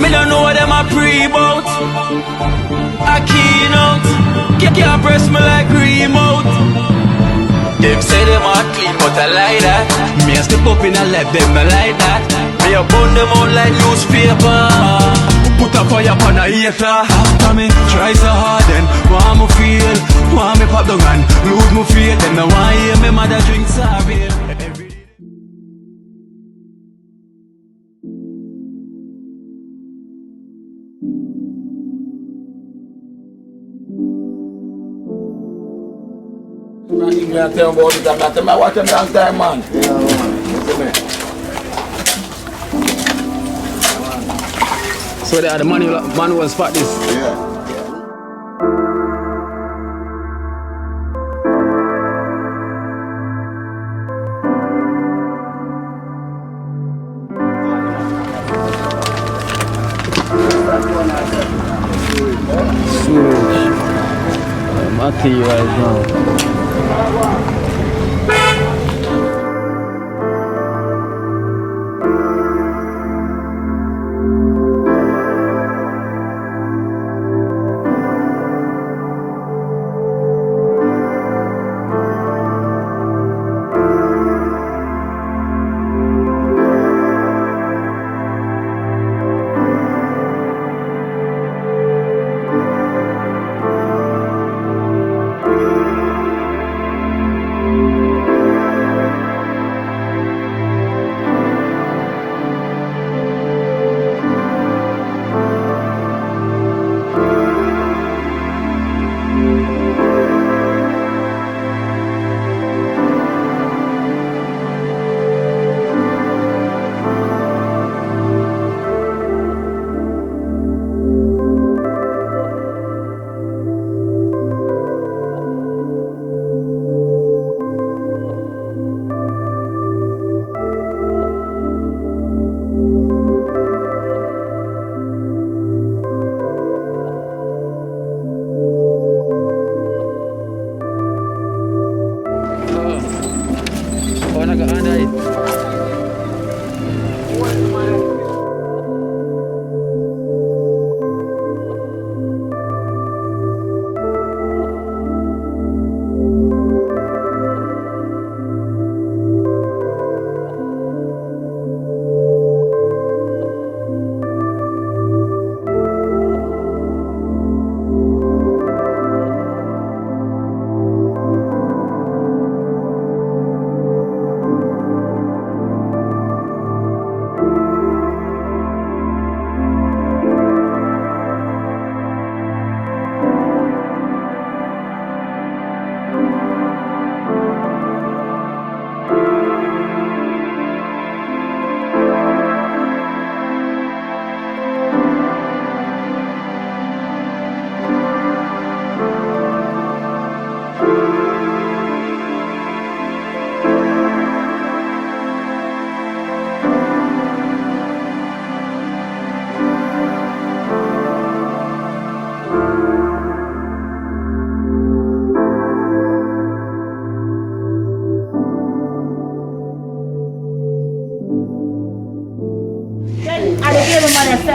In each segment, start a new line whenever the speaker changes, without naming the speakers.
Me don't know what them a pre-bout. A keynote. Can't press me like remote. Them say them a clean, but I like that. Me a step up in a left, them I like that. Me a burn them out like newspaper. Put a fire upon a hater. After me try so hard, then want me feel, want me pop down and lose me feel. Them no want hear me mother drink sorry.
I tell you about it, I tell me I watch them long time, man. Yeah, man.
So the manual spot this.
Yeah.
Sewage. Material now.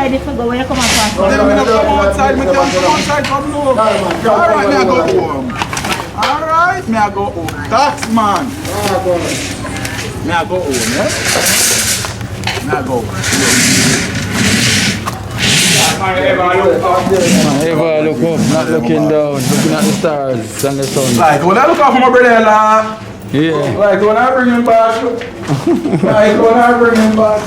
If you go, where you come and pass?
No, come outside, me tell you come outside, come home. Alright, me I go home. Alright, me I go home. Tax man. Me I go home, yeah? Me I go home.
Ever look up, not looking down, looking at the stars and the sun.
Like, when I look out for my brother,
yeah.
like, when I bring him back, like, when I bring him back.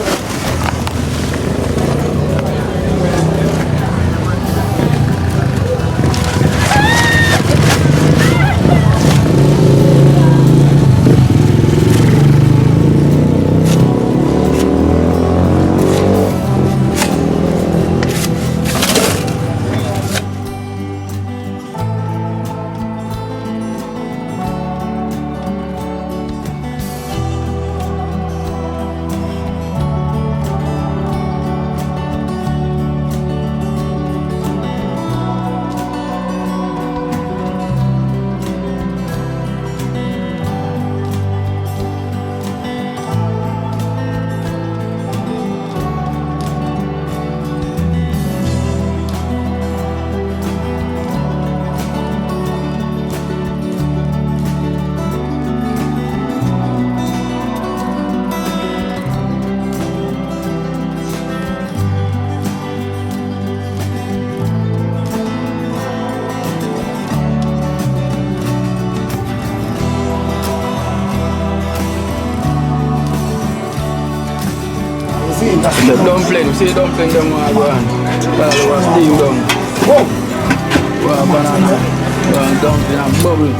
dumpling. See dumpling them one go on. That's what steam down. Whoa! One banana. One dumpling and bubble.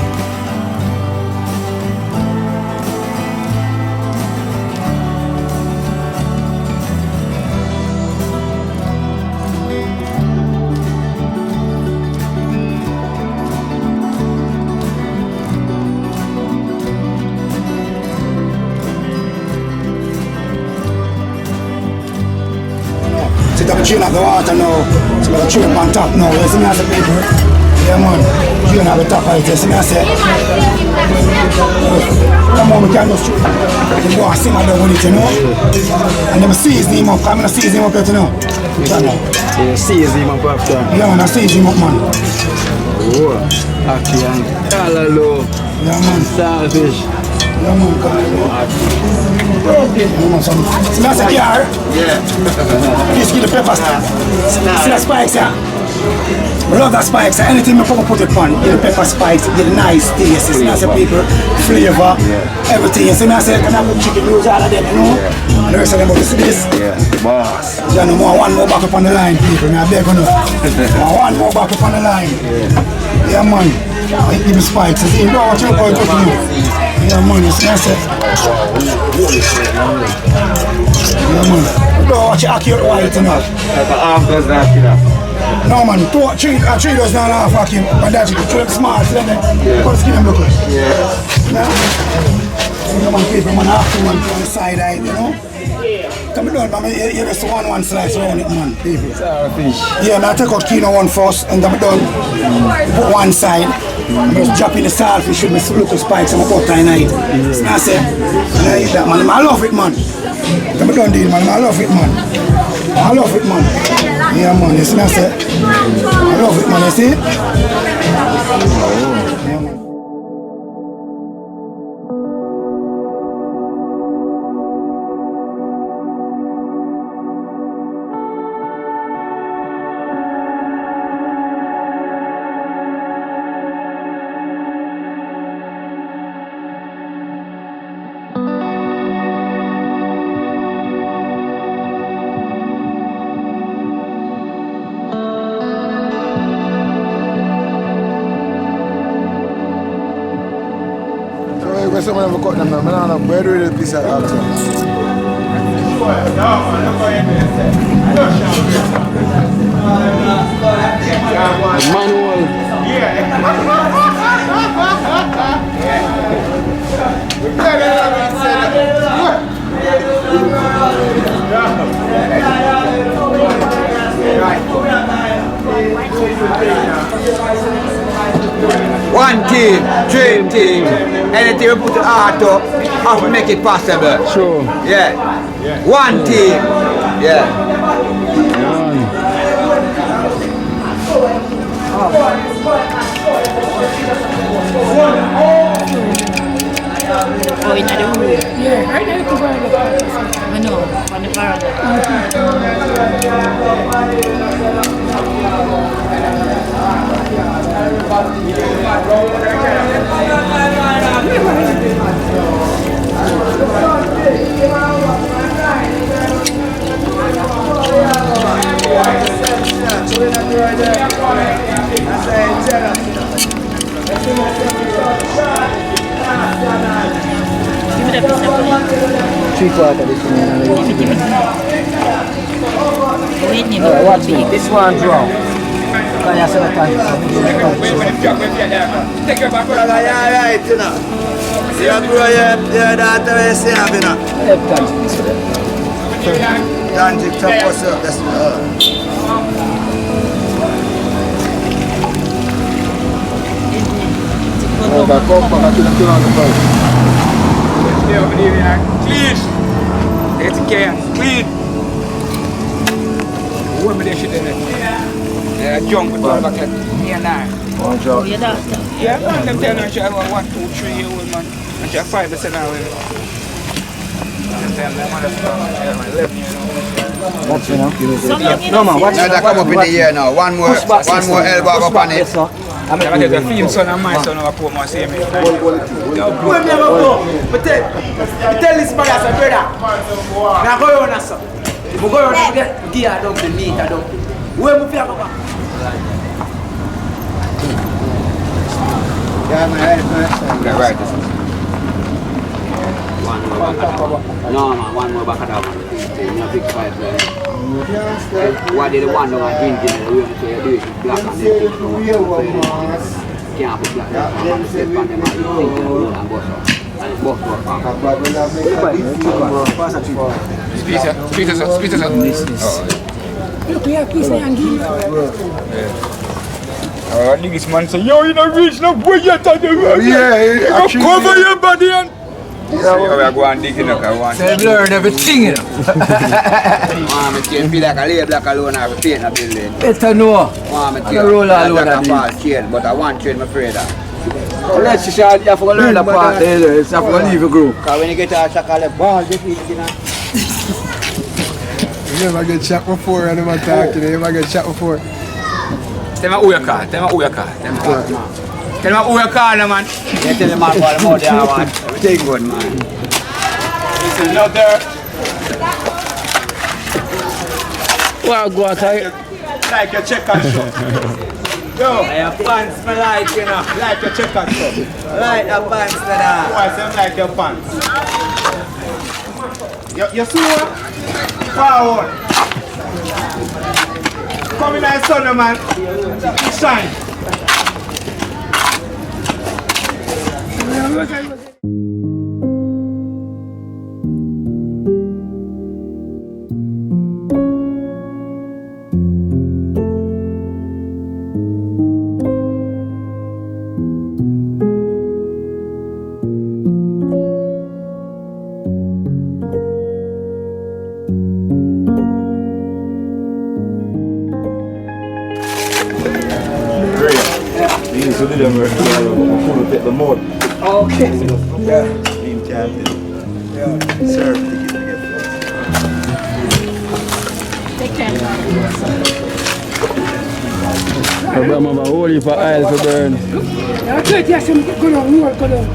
Sit up chain of the water now. So the chain on top now. You see me as a people? Yeah man. Chain on the top right there. See me as a come on, we can just shoot. You go and sing along with it, you know. And then season him up. I'm gonna season him up, you know.
Yeah, season him up after.
Yeah man, I season him up man.
Oh, aki and callaloo.
Yeah man.
Saltfish.
Yeah man, yeah man, son. See me as a car?
Yeah.
Please give the pepper stick. See the spikes, yeah? I love that spikes. Anything I put it on, get the pepper spikes, get a nice taste. See me as a people, flavor, everything. You see me as a can I have chicken noodles, all of them, you know? And the rest of them, but you see this?
Yeah, boss.
Yeah, no more, one more back up on the line, people. I beg you, one more back up on the line. Yeah, man. I give me spikes. You know what you're going to do? Yeah, man, you see me as a yeah, man. You know what you're accurate white, you know?
Half does that, you know.
No man, three does not half vacuum, but that's it. Three smart, let me put the skin and look. Yeah. You man, people, man, half to one on the side, you know? Come on, man, you just one slice around it, man, people. Yeah, now take out Kino one first, and I'm done. Put one side. I'm just dropping the saltfish with my little spikes and my butter in it. So I say, I eat that, man. I love it, man. I'm done deal, man. I love it, man. I love it, man. Yeah, man. You see me, I say, I love it, man. You see? Yeah, man. Someone ever cut them now, I don't know where do they piece of action.
Manual.
One team, dream team. Anything we put the heart up, have to make it possible.
Sure.
Yeah. One team. Yeah.
Oh, in the room? Yeah, I know to buy the party. I know, on the
Watch me, this one draw. Kaya sa natan.
Take your back. Yeah, right, you know. See how grow your daughter will say, you know. Tangic chop us up, that's
Clean. It's clean. Women they shit in it. Yeah, junk with all back like me and I.
Oh, your daughter?
Yeah, man, them tell her she have a 1, 2, 3 year old man. And she have 5% now.
Watch me now.
No
man, watch me.
Now come up in the year now. One more elbow up on it.
I'm going to get the film son and my son over poor more same.
Where me ever go? But tell this man as a brother. Now go on, sir. If we go around and get gear dumpling, meat and dumpling. Where we feel about?
Yeah, man, right.
No, man, one more back of that one. You know, big fight there. What did the one that was drinking and the way so you do it is black and then can't put black and then step on them and you think you know and bust up. And it's bust up.
Speak to
Look, we have piece and give.
I think this man say, yo, you don't reach no way yet. Yeah, actually. Cover your body and... Yeah, we are going digging up.
They've learned everything, you know.
I can't feel like a lay black alone or a paint a building.
Better know.
I
can roll all over
that.
that.
Chain, but I want chain, I'm afraid of.
Let's just you have to learn the part there. You have to leave a group.
Because when you get a chocolate ball, you know.
You never get shot before, and I'm talking. You never get shot before.
Tell me who you call. Tell me who you call. Tell me who you call, man.
You tell the man what more they want. Everything good, man.
Listen, now there.
Well, go out here.
Like your check and show. Yo,
Your pants smell like, you know.
like your check and show.
Like the pants to that.
Why say like your pants? You see what? Forward. Come in and sun, man. Shine.
Okay.
Team captain. Yeah. Sir,
Take care.
I'm have a whole heap of oil to burn.
I tell you, some go down, more go down.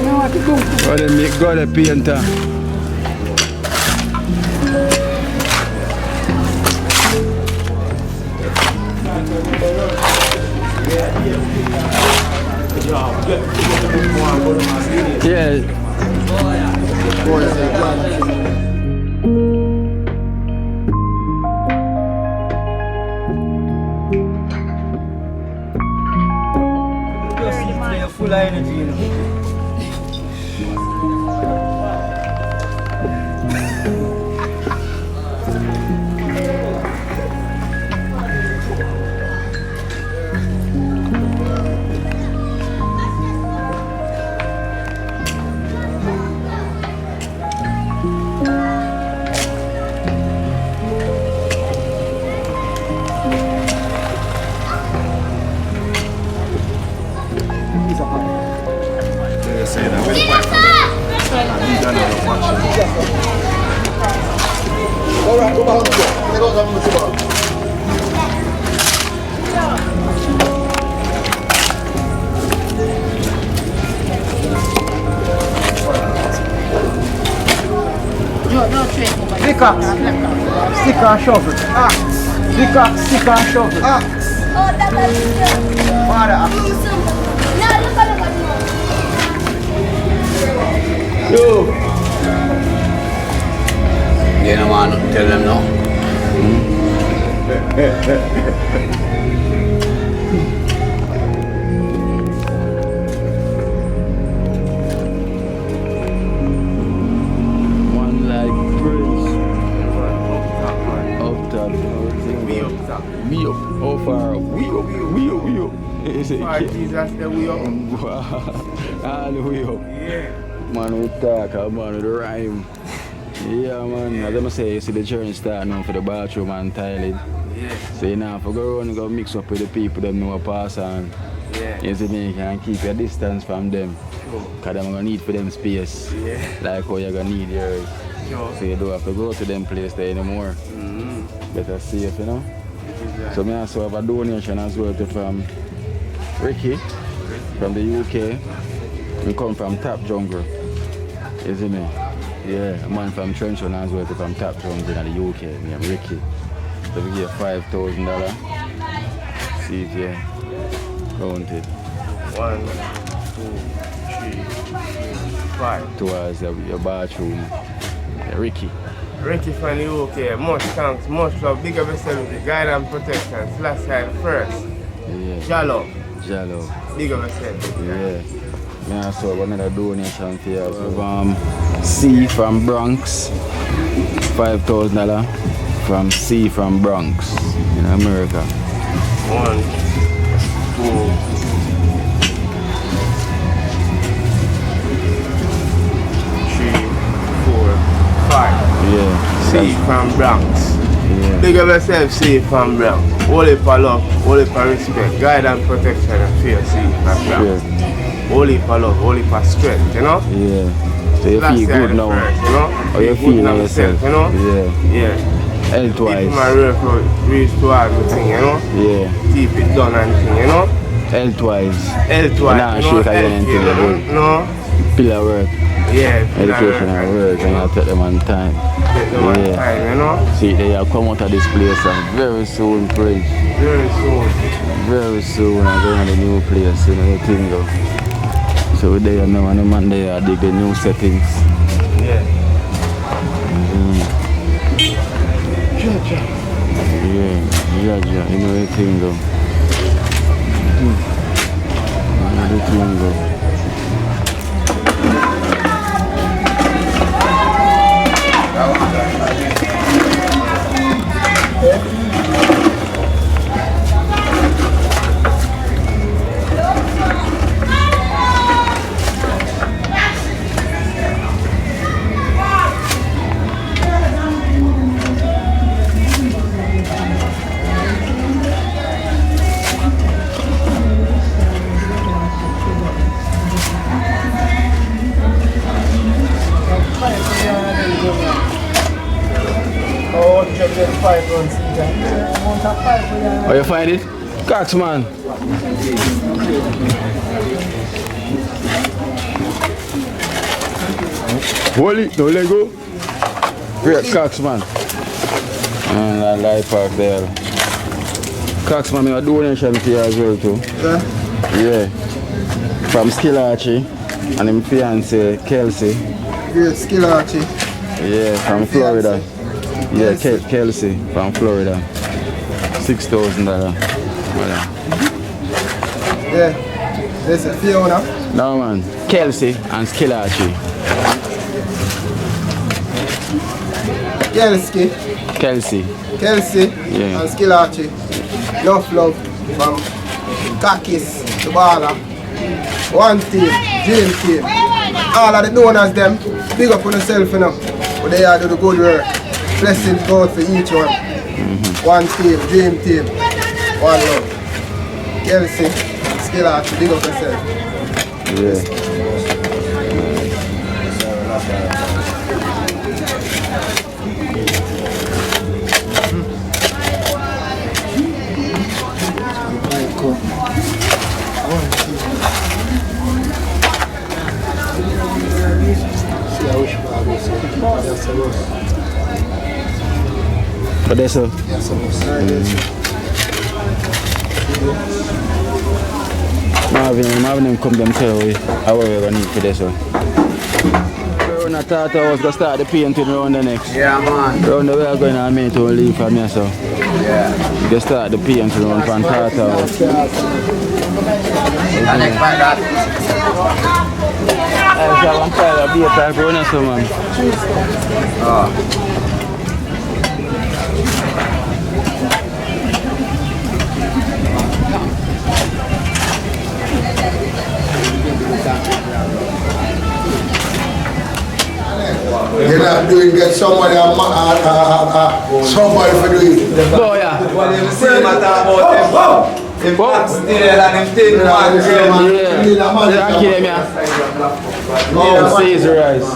Now I have to go.
But then make God a painter. Yeah.
Full of energy, you know. Stick and shovel. Stick and shovel.
Yo. Yeah, no man, nothing tell them now.
One like Prince. Up top.
we up top.
Me up. How far up? We up. Is it?
Far Jesus, then we up.
All the way up.
Yeah.
Man, we talk, man, with the rhyme. Yeah, man, as I say, you see the journey start now for the bathroom and toilet.
Yeah.
So you know, if you go around and go mix up with the people that know a pass on,
Yeah.
you see me, you can keep your distance from them. Because they're going to need for them space.
Yeah.
Like how you're going to need yours.
Sure.
So you don't have to go to them place there anymore. Better safe, you know. So I also have a donation as well from Ricky from the UK. We come from Top Jungle. You see me? Yeah, a man from Trenchon as well, from Top Drums in the UK, named Ricky. So we get $5,000. See if you count it.
1, 2, 3, 5.
Towards your bathroom. Yeah, Ricky.
Ricky from the UK, much thanks, much love. Big up yourself with the guide and protection. Slash side first.
Yeah.
Jalo. Big up yourself.
Yeah. I saw another donation for you. From C from Bronx. $5,000 from C from Bronx in America.
1, 2, 3, 4, 5.
Yeah.
C from Bronx.
Yeah.
Big up yourself, C from Bronx. Only for love, only for respect, guide and protection and fear, C from Bronx. Only for love, only for strength, you know?
Yeah. So you feel good now?
First, you know?
Or you feel now yourself?
You know?
Yeah. Health-wise.
Keep my real reach to everything, you know?
Yeah.
Keep it done and thing, you know?
Health-wise.
Health-wise,
Nah,
you know?
shake again until you
No?
pillar work.
Yeah.
Education and work, and you take them on time.
Take them on time, you know?
See, they have come out of this place and very soon, Prince.
Very soon.
Very soon, I'm going to the new place, you know, the thing go. So we're there now, and the man there dig the new settings.
Yeah.
Yeah, you know the thing go. You know the thing go. Oh, you find it? Cox, man. Hold it, don't let go. Great Cox, man. And that life park there. Cox, man, I have a donation for you as well, too. Yeah. From Skillachi and his fiancée, Kelsey.
Great Skillachi.
Yeah, from Florida. Yeah, Kelsey from Florida. $6,000.
Yeah. This is Fiona.
No, man. Kelsey and Skillachi. Kelsey.
Yeah. And Skillachi. Enough love from Kakis, the baller. One team, dream team. All of the donors them, big up on yourself, you know. But they are do the good work. Blessings go out for each one. One team, dream team. One love. Kelsey, Skillachi, big up yourself.
Yeah. But that's all. Marvin come them tell you how we're going to need for this one. I thought I was going to start the painting around the next.
Yeah, man.
Around the way I'm going to make to leave for me, so.
Yeah.
You can start the painting around from Tata House.
The next part that.
I'm tired of being a type runner, so man.
Oh.
You're not doing get somebody somebody for doing it.
Oh yeah.
What you say matter about them Max Dale and them thing man.
Yeah, Caesar rice.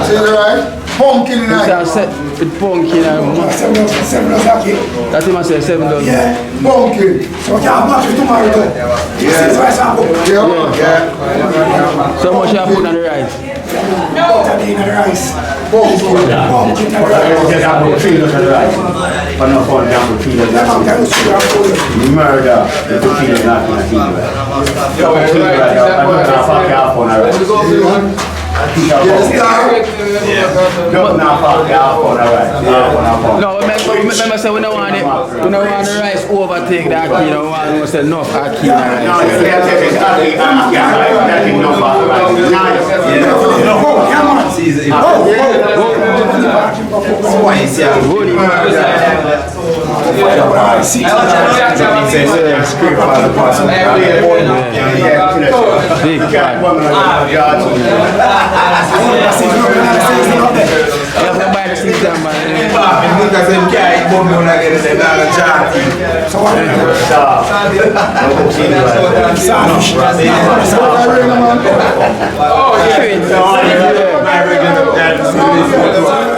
Caesar rice? Pumpkin in
With pumpkin and that's him I say $7.
Yeah, pumpkin. So you have much tomorrow too. Caesar rice and pumpkin.
Yeah. So much you have put on the rice?
sardine and rice. Pumpkin and rice.
Murder, the tortilla not in a tea.
No, remember say we don't want it. We don't want the rice overtake the ackee. We don't want to say enough ackee and rice.
No, you can't take it.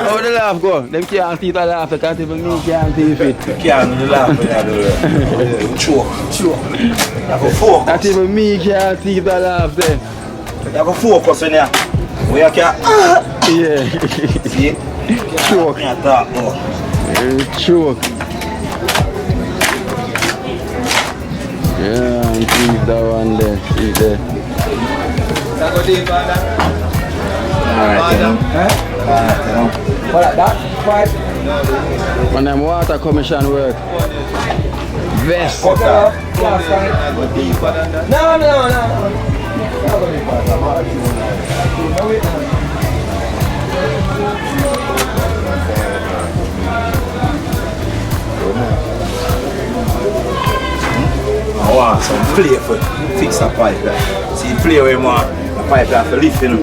How the laugh go? Them can't see the laugh, they can't even me can't see it.
Can't laugh. Choke.
Not even me can't see the laugh there.
You have to focus in here. We can
Yeah.
see.
Choke.
Me talk more.
Choke. Yeah, and keep that one there. Keep there. When them water commission work. Vest.
I want some play for fix a pipe there. See play where you want a pipe there for lift, you know.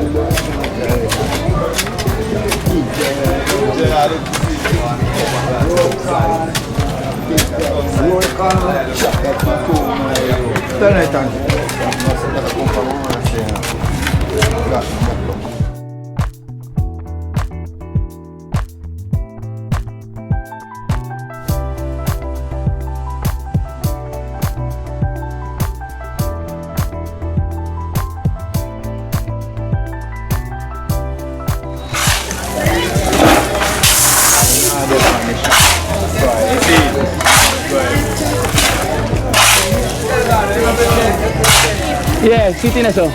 Yeah, sit in eso.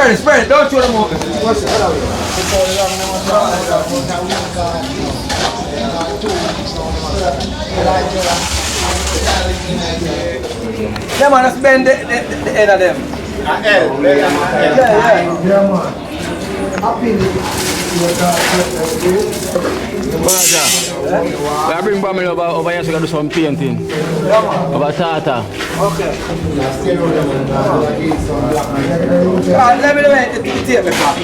Spread it, don't show them all. Yeah man, let's bend the end of them.
I bring Bamil over here so I can do some painting. Over Tata.
Okay. Let me know the tape me back.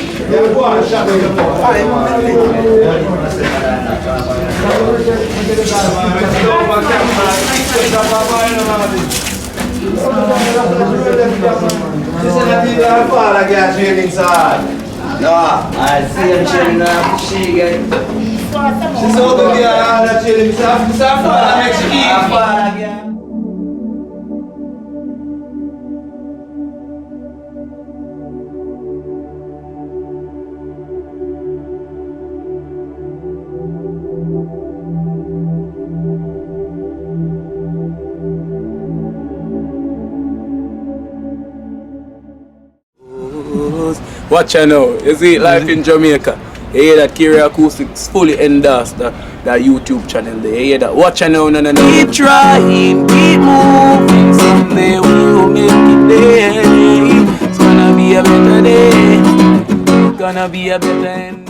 No, I see him chilling now. She get. She's all the way chilling. She's a
Watch out now. You see Life in Jamaica. You hear that Kerry Acoustics fully endorsed that YouTube channel there. You hear that? Watch out now, no. Keep trying, keep moving. Someday we will make it there. It's gonna be a better day. It's gonna be a better end.